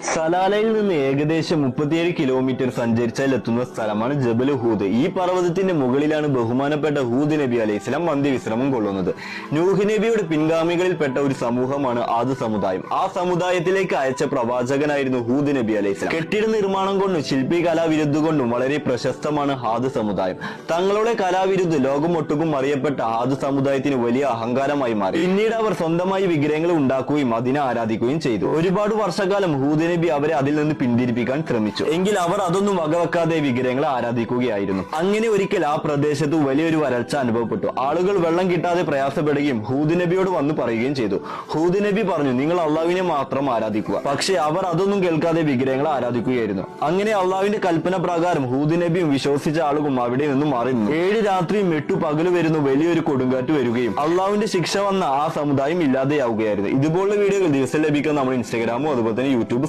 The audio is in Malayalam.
സലാലയിൽ നിന്ന് ഏകദേശം 37 കിലോമീറ്റർ സഞ്ചരിച്ചാൽ എത്തുന്ന സ്ഥലമാണ് ജബൽ ഹൂദ്. ഈ പർവ്വതത്തിന്റെ മുകളിലാണ് ബഹുമാനപ്പെട്ട ഹൂദ് നബി അലൈഹിസ്സലാം അന്ത്യവിശ്രമം കൊള്ളുന്നത്. നൂഹ് നബിയുടെ പിൻഗാമികളിൽപ്പെട്ട ഒരു സമൂഹമാണ് ആദ് സമുദായം. ആ സമുദായത്തിലേക്ക് അയച്ച പ്രവാചകനായിരുന്നു ഹൂദ് നബി അലൈഹിസ്സലാം. കെട്ടിട നിർമ്മാണം കൊണ്ടും ശില്പി കലാവിരുദ്ധ കൊണ്ടും വളരെ പ്രശസ്തമാണ് ആദ് സമുദായം. തങ്ങളുടെ കലാവിരുദ്ധ ലോകമൊട്ടുക്കും അറിയപ്പെട്ട ആദ് സമുദായത്തിന് വലിയ അഹങ്കാരമായി മാറി. പിന്നീട് അവർ സ്വന്തമായി വിഗ്രഹങ്ങൾ ഉണ്ടാക്കുകയും അതിനെ ആരാധിക്കുകയും ചെയ്തു. ഒരുപാട് വർഷക്കാലം ഹൂദ് നബി അവരെ അതിൽ നിന്ന് പിന്തിരിപ്പിക്കാൻ ശ്രമിച്ചു. എങ്കിൽ അവർ അതൊന്നും വകവെക്കാതെ വിഗ്രഹങ്ങളെ ആരാധിക്കുകയായിരുന്നു. അങ്ങനെ ഒരിക്കൽ ആ പ്രദേശത്ത് വലിയൊരു വരൾച്ച അനുഭവപ്പെട്ടു. ആളുകൾ വെള്ളം കിട്ടാതെ പ്രയാസപ്പെടുകയും ഹൂദ് നബിയോട് വന്ന് പറയുകയും ചെയ്തു. ഹൂദ് നബി പറഞ്ഞു, നിങ്ങൾ അള്ളാഹുവിനെ മാത്രം ആരാധിക്കുക. പക്ഷെ അവർ അതൊന്നും കേൾക്കാതെ വിഗ്രഹങ്ങളെ ആരാധിക്കുകയായിരുന്നു. അങ്ങനെ അള്ളാഹുവിന്റെ കൽപ്പന പ്രകാരം ഹൂദ് നബിയും വിശ്വസിച്ച ആളുകളും അവിടെ നിന്നും മാറി നിന്നു. 7 രാത്രിയും 8 പകല് വരുന്ന വലിയൊരു കൊടുങ്കാറ്റ് വരികയും അള്ളാഹുവിന്റെ ശിക്ഷ വന്ന ആ സമുദായം ഇല്ലാതെയാവുകയായിരുന്നു. ഇതുപോലുള്ള വീഡിയോകൾ ദിവസം ലഭിക്കാൻ നമ്മുടെ ഇൻസ്റ്റാഗ്രാമും അതുപോലെ തന്നെ യൂട്യൂബ്